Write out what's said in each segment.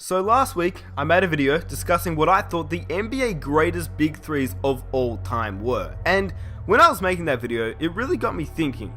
So last week, I made a video discussing what I thought the NBA greatest big threes of all time were. And when I was making that video, it really got me thinking,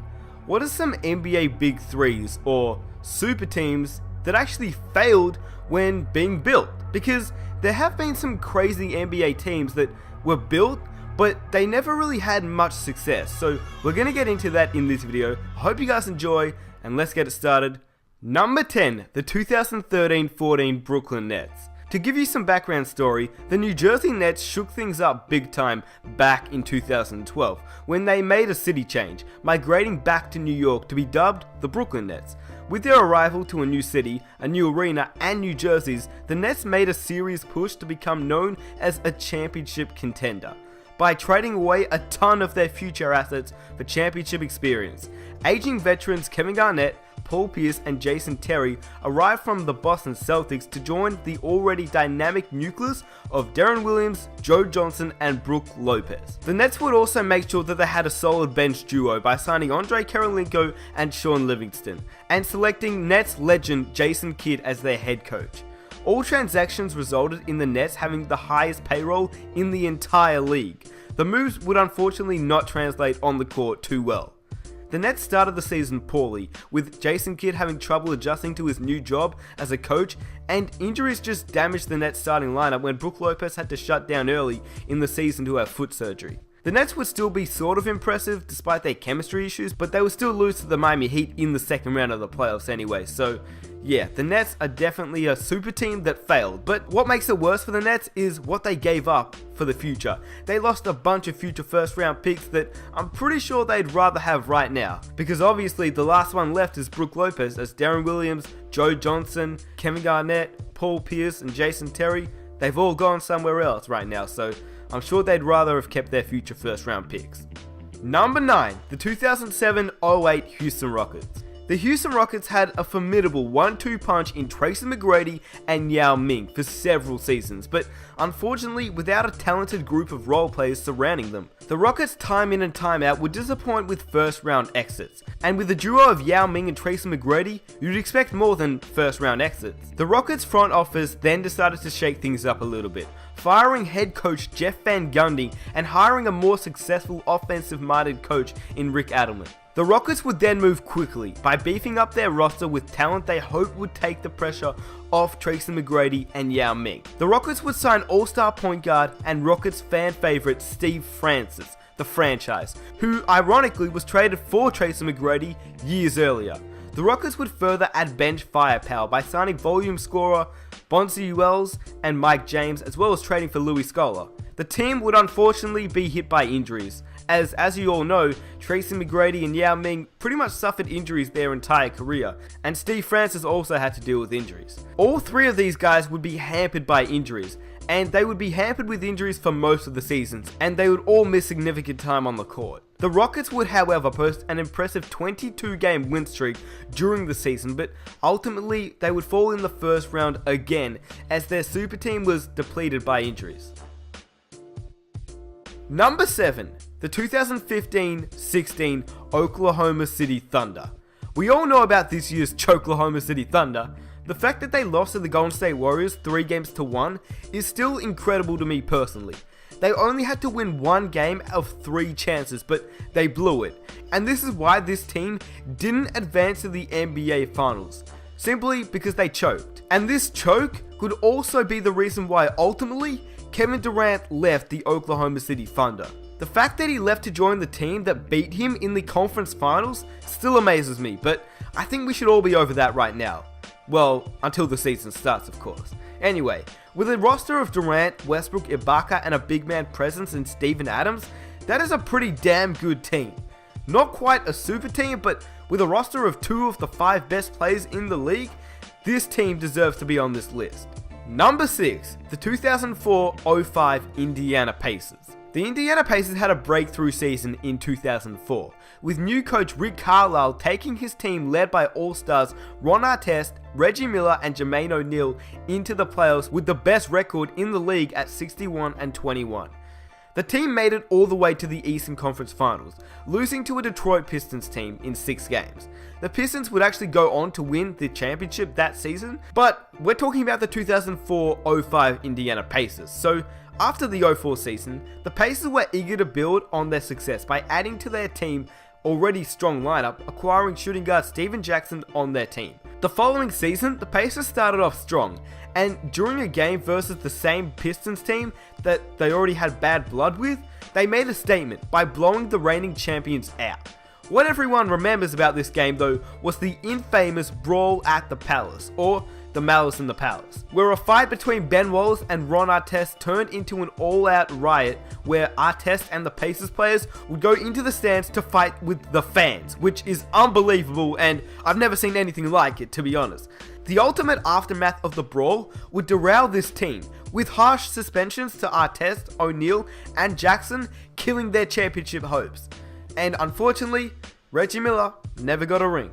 what are some NBA big threes or super teams that actually failed when being built? Because there have been some crazy NBA teams that were built, but they never really had much success. So we're going to get into that in this video. I hope you guys enjoy, and let's get it started. Number 10, the 2013-14 Brooklyn Nets. To give you some background story, the New Jersey Nets shook things up big time back in 2012 when they made a city change, migrating back to New York to be dubbed the Brooklyn Nets. With their arrival to a new city, a new arena, and new jerseys, the Nets made a serious push to become known as a championship contender by trading away a ton of their future assets for championship experience. Aging veterans Kevin Garnett, Paul Pierce, and Jason Terry arrived from the Boston Celtics to join the already dynamic nucleus of Deron Williams, Joe Johnson, and Brook Lopez. The Nets would also make sure that they had a solid bench duo by signing Andre Karolinko and Sean Livingston, and selecting Nets legend Jason Kidd as their head coach. All transactions resulted in the Nets having the highest payroll in the entire league. The moves would unfortunately not translate on the court too well. The Nets started the season poorly, with Jason Kidd having trouble adjusting to his new job as a coach, and injuries just damaged the Nets starting lineup when Brook Lopez had to shut down early in the season to have foot surgery. The Nets would still be sort of impressive despite their chemistry issues, but they would still lose to the Miami Heat in the second round of the playoffs anyway, so yeah, the Nets are definitely a super team that failed. But what makes it worse for the Nets is what they gave up for the future. They lost a bunch of future first round picks that I'm pretty sure they'd rather have right now, because obviously the last one left is Brook Lopez, as Deron Williams, Joe Johnson, Kevin Garnett, Paul Pierce, and Jason Terry, they've all gone somewhere else right now, so I'm sure they'd rather have kept their future first round picks. Number 9, the 2007-08 Houston Rockets. The Houston Rockets had a formidable 1-2 punch in Tracy McGrady and Yao Ming for several seasons, but unfortunately without a talented group of role players surrounding them. The Rockets time in and time out would disappoint with first round exits, and with the duo of Yao Ming and Tracy McGrady, you'd expect more than first round exits. The Rockets front office then decided to shake things up a little bit, firing head coach Jeff Van Gundy and hiring a more successful offensive-minded coach in Rick Adelman. The Rockets would then move quickly by beefing up their roster with talent they hoped would take the pressure off Tracy McGrady and Yao Ming. The Rockets would sign all-star point guard and Rockets fan favorite Steve Francis, the franchise, who ironically was traded for Tracy McGrady years earlier. The Rockets would further add bench firepower by signing volume scorer Bonzi Wells and Mike James, as well as trading for Louis Scola. The team would unfortunately be hit by injuries, as you all know, Tracy McGrady and Yao Ming pretty much suffered injuries their entire career, and Steve Francis also had to deal with injuries. All three of these guys would be hampered by injuries, and they would be hampered with injuries for most of the seasons, and they would all miss significant time on the court. The Rockets would, however, post an impressive 22-game win streak during the season, but ultimately they would fall in the first round again as their super team was depleted by injuries. Number 7, the 2015-16 Oklahoma City Thunder. We all know about this year's Choklahoma City Thunder. The fact that they lost to the Golden State Warriors 3-1 is still incredible to me personally. They only had to win one game of 3 chances, but they blew it. And this is why this team didn't advance to the NBA Finals, simply because they choked. And this choke could also be the reason why ultimately Kevin Durant left the Oklahoma City Thunder. The fact that he left to join the team that beat him in the conference finals still amazes me, but I think we should all be over that right now. Well, until the season starts, of course. Anyway, with a roster of Durant, Westbrook, Ibaka, and a big man presence in Steven Adams, that is a pretty damn good team. Not quite a super team, but with a roster of 2 of the 5 best players in the league, this team deserves to be on this list. Number 6, the 2004-05 Indiana Pacers. The Indiana Pacers had a breakthrough season in 2004, with new coach Rick Carlisle taking his team led by all-stars Ron Artest, Reggie Miller, and Jermaine O'Neal into the playoffs with the best record in the league at 61-21. The team made it all the way to the Eastern Conference Finals, losing to a Detroit Pistons team in 6 games. The Pistons would actually go on to win the championship that season, but we're talking about the 2004-05 Indiana Pacers. So after the 04 season, the Pacers were eager to build on their success by adding to their team already strong lineup, acquiring shooting guard Steven Jackson on their team. The following season, the Pacers started off strong, and during a game versus the same Pistons team that they already had bad blood with, they made a statement by blowing the reigning champions out. What everyone remembers about this game though was the infamous Brawl at the Palace, or the Malice in the Palace, where a fight between Ben Wallace and Ron Artest turned into an all-out riot where Artest and the Pacers players would go into the stands to fight with the fans, which is unbelievable, and I've never seen anything like it, to be honest. The ultimate aftermath of the brawl would derail this team, with harsh suspensions to Artest, O'Neal, and Jackson killing their championship hopes. And unfortunately, Reggie Miller never got a ring.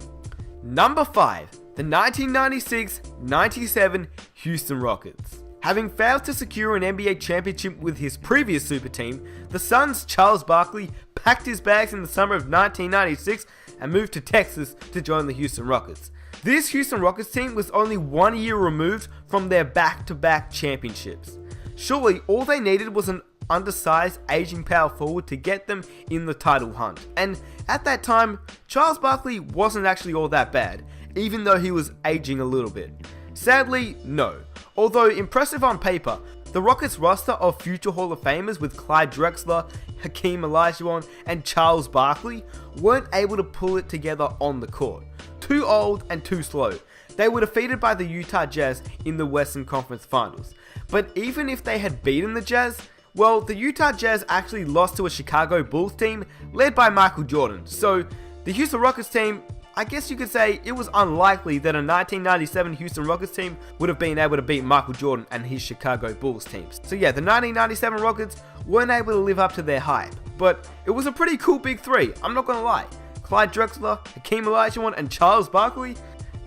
Number 5. The 1996-97 Houston Rockets. Having failed to secure an NBA championship with his previous super team, the Suns' Charles Barkley packed his bags in the summer of 1996 and moved to Texas to join the Houston Rockets. This Houston Rockets team was only 1 year removed from their back-to-back championships. Surely all they needed was an undersized aging power forward to get them in the title hunt. And at that time, Charles Barkley wasn't actually all that bad, even though he was aging a little bit. Sadly, no. Although impressive on paper, the Rockets roster of future Hall of Famers with Clyde Drexler, Hakeem Olajuwon, and Charles Barkley weren't able to pull it together on the court. Too old and too slow. They were defeated by the Utah Jazz in the Western Conference Finals. But even if they had beaten the Jazz, well, the Utah Jazz actually lost to a Chicago Bulls team led by Michael Jordan. So the Houston Rockets team, I guess you could say it was unlikely that a 1997 Houston Rockets team would have been able to beat Michael Jordan and his Chicago Bulls teams. So yeah, the 1997 Rockets weren't able to live up to their hype, but it was a pretty cool big three, I'm not gonna lie. Clyde Drexler, Hakeem Olajuwon, and Charles Barkley.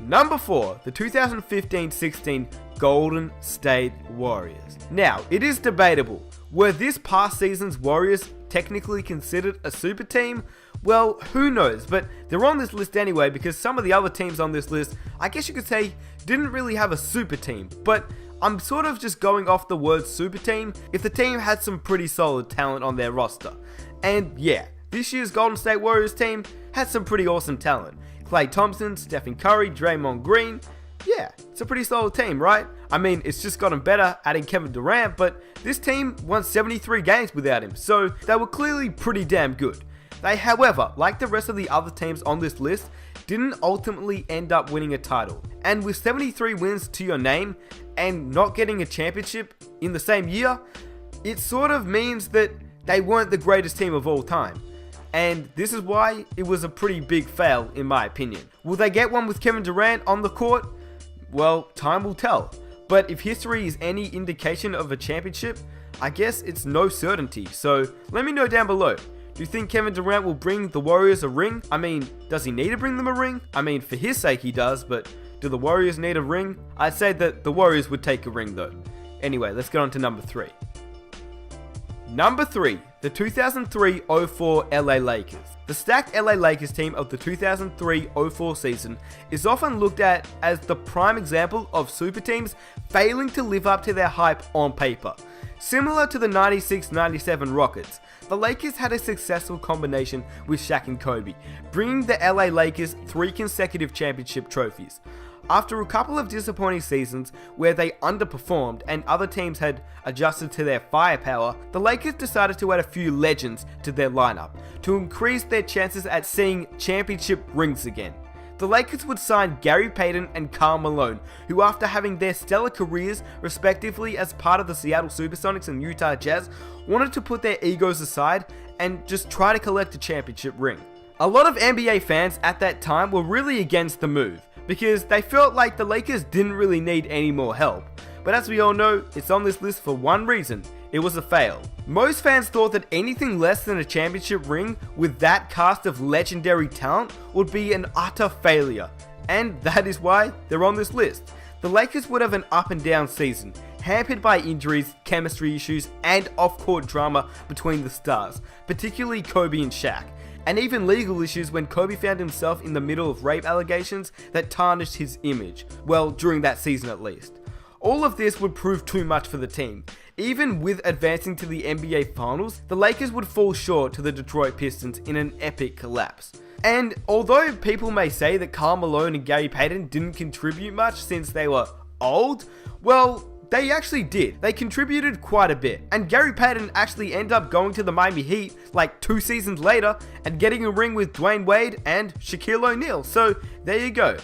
Number 4, the 2015-16 Golden State Warriors. Now, it is debatable, were this past season's Warriors technically considered a super team? Well, who knows, but they're on this list anyway because some of the other teams on this list, I guess you could say, didn't really have a super team, but I'm sort of just going off the word super team if the team had some pretty solid talent on their roster. And yeah, this year's Golden State Warriors team had some pretty awesome talent. Klay Thompson, Stephen Curry, Draymond Green. Yeah, it's a pretty solid team, right? I mean, it's just gotten better adding Kevin Durant, but this team won 73 games without him, so they were clearly pretty damn good. They, however, like the rest of the other teams on this list, didn't ultimately end up winning a title. And with 73 wins to your name and not getting a championship in the same year, it sort of means that they weren't the greatest team of all time. And this is why it was a pretty big fail in my opinion. Will they get one with Kevin Durant on the court? Well, time will tell. But if history is any indication of a championship, I guess it's no certainty. So let me know down below. Do you think Kevin Durant will bring the Warriors a ring? I mean, does he need to bring them a ring? I mean, for his sake he does, but do the Warriors need a ring? I'd say that the Warriors would take a ring though. Anyway, let's get on to number 3. Number 3, the 2003-04 LA Lakers. The stacked LA Lakers team of the 2003-04 season is often looked at as the prime example of super teams failing to live up to their hype on paper. Similar to the 96-97 Rockets, the Lakers had a successful combination with Shaq and Kobe, bringing the LA Lakers 3 consecutive championship trophies. After a couple of disappointing seasons where they underperformed and other teams had adjusted to their firepower, the Lakers decided to add a few legends to their lineup to increase their chances at seeing championship rings again. The Lakers would sign Gary Payton and Karl Malone, who after having their stellar careers respectively as part of the Seattle Supersonics and Utah Jazz, wanted to put their egos aside and just try to collect a championship ring. A lot of NBA fans at that time were really against the move, because they felt like the Lakers didn't really need any more help. But as we all know, it's on this list for one reason: it was a fail. Most fans thought that anything less than a championship ring with that cast of legendary talent would be an utter failure, and that is why they're on this list. the Lakers would have an up and down season, hampered by injuries, chemistry issues, and off-court drama between the stars, particularly Kobe and Shaq, and even legal issues when Kobe found himself in the middle of rape allegations that tarnished his image, well, during that season at least. All of this would prove too much for the team. Even with advancing to the NBA Finals, the Lakers would fall short to the Detroit Pistons in an epic collapse. And although people may say that Karl Malone and Gary Payton didn't contribute much since they were old, well, they actually did. They contributed quite a bit. And Gary Payton actually ended up going to the Miami Heat like 2 seasons later and getting a ring with Dwayne Wade and Shaquille O'Neal. So there you go.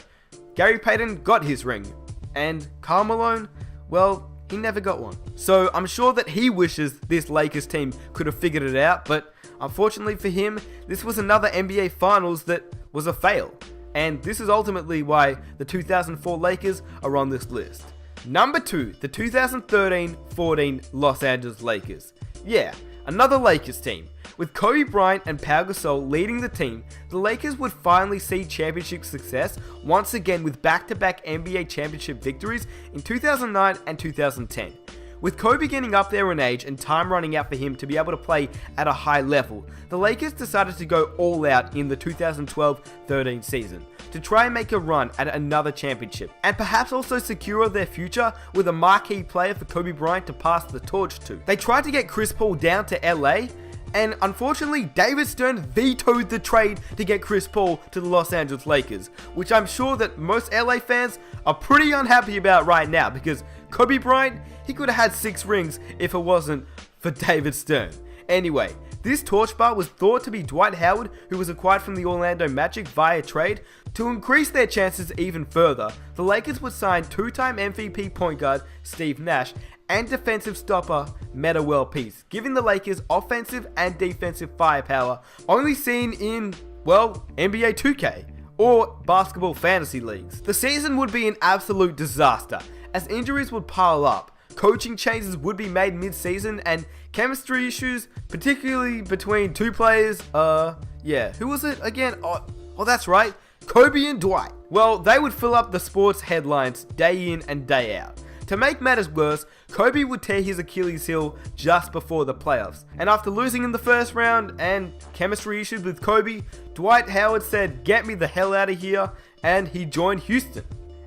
Gary Payton got his ring. And Karl Malone, well, he never got one. So I'm sure that he wishes this Lakers team could have figured it out, but unfortunately for him, this was another NBA Finals that was a fail. And this is ultimately why the 2004 Lakers are on this list. Number 2, the 2013-14 Los Angeles Lakers. Yeah, another Lakers team. With Kobe Bryant and Pau Gasol leading the team, the Lakers would finally see championship success once again with back-to-back NBA championship victories in 2009 and 2010. With Kobe getting up there in age and time running out for him to be able to play at a high level, the Lakers decided to go all out in the 2012-13 season to try and make a run at another championship, and perhaps also secure their future with a marquee player for Kobe Bryant to pass the torch to. They tried to get Chris Paul down to LA, and unfortunately, David Stern vetoed the trade to get Chris Paul to the Los Angeles Lakers, which I'm sure that most LA fans are pretty unhappy about right now, because Kobe Bryant, he could have had 6 rings if it wasn't for David Stern. Anyway, this torchbar was thought to be Dwight Howard, who was acquired from the Orlando Magic via trade. To increase their chances even further, the Lakers would sign 2-time MVP point guard Steve Nash and defensive stopper Metta World Peace, giving the Lakers offensive and defensive firepower only seen in, well, NBA 2K or basketball fantasy leagues. The season would be an absolute disaster, as injuries would pile up, coaching changes would be made mid-season, and chemistry issues, particularly between 2 players, who was it again? Oh, that's right, Kobe and Dwight. Well, they would fill up the sports headlines day in and day out. To make matters worse, Kobe would tear his Achilles heel just before the playoffs. And after losing in the first round and chemistry issues with Kobe, Dwight Howard said, "Get me the hell out of here," and he joined Houston.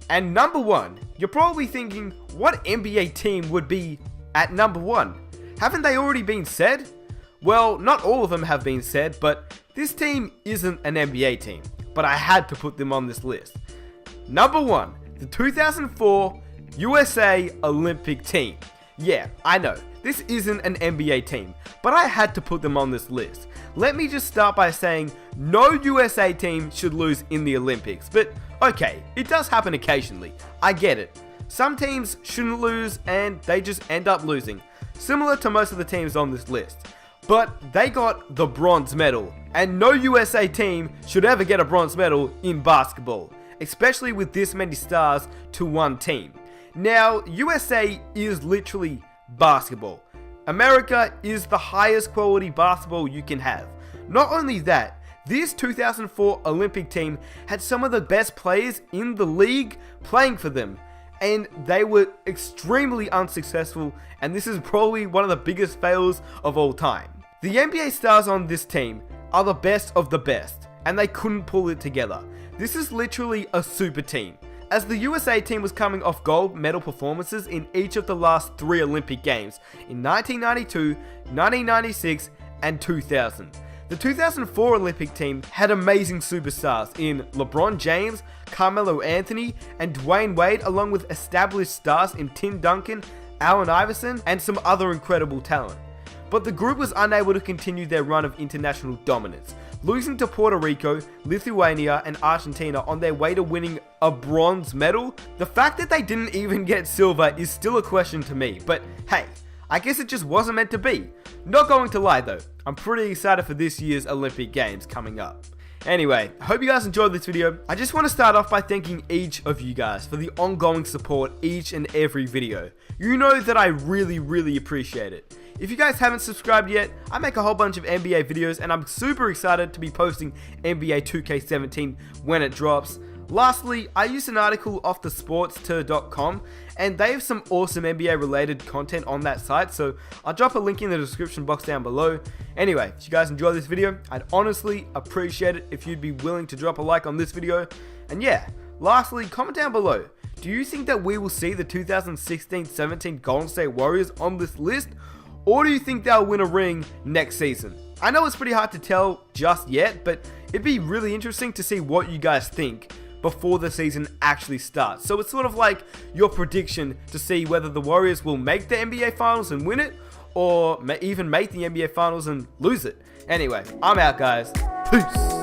And number 1, you're probably thinking, what NBA team would be at number 1? Haven't they already been said? Well, not all of them have been said, but this team isn't an NBA team. But I had to put them on this list. Number 1, the 2004 USA Olympic team. Yeah, I know, this isn't an NBA team, but I had to put them on this list. Let me just start by saying no USA team should lose in the Olympics, but okay, it does happen occasionally, I get it. Some teams shouldn't lose and they just end up losing, similar to most of the teams on this list. But they got the bronze medal, and no USA team should ever get a bronze medal in basketball, especially with this many stars to one team. Now, USA is literally basketball. America is the highest quality basketball you can have. Not only that, this 2004 Olympic team had some of the best players in the league playing for them, and they were extremely unsuccessful, and this is probably one of the biggest fails of all time. The NBA stars on this team are the best of the best, and they couldn't pull it together. This is literally a super team, as the USA team was coming off gold medal performances in each of the last 3 Olympic Games in 1992, 1996, and 2000. The 2004 Olympic team had amazing superstars in LeBron James, Carmelo Anthony, and Dwayne Wade, along with established stars in Tim Duncan, Allen Iverson, and some other incredible talent. But the group was unable to continue their run of international dominance, losing to Puerto Rico, Lithuania, and Argentina on their way to winning a bronze medal. The fact that they didn't even get silver is still a question to me, but hey, I guess it just wasn't meant to be. Not going to lie though, I'm pretty excited for this year's Olympic Games coming up. Anyway, I hope you guys enjoyed this video. I just want to start off by thanking each of you guys for the ongoing support each and every video. You know that I really appreciate it. If you guys haven't subscribed yet, I make a whole bunch of NBA videos and I'm super excited to be posting NBA 2K17 when it drops. Lastly, I used an article off the sportster.com and they have some awesome NBA related content on that site, so I'll drop a link in the description box down below. Anyway, if you guys enjoyed this video, I'd honestly appreciate it if you'd be willing to drop a like on this video. And yeah, lastly, comment down below. Do you think that we will see the 2016-17 Golden State Warriors on this list? Or do you think they'll win a ring next season? I know it's pretty hard to tell just yet, but it'd be really interesting to see what you guys think before the season actually starts. So it's sort of like your prediction to see whether the Warriors will make the NBA Finals and win it, or even make the NBA Finals and lose it. Anyway, I'm out, guys. Peace.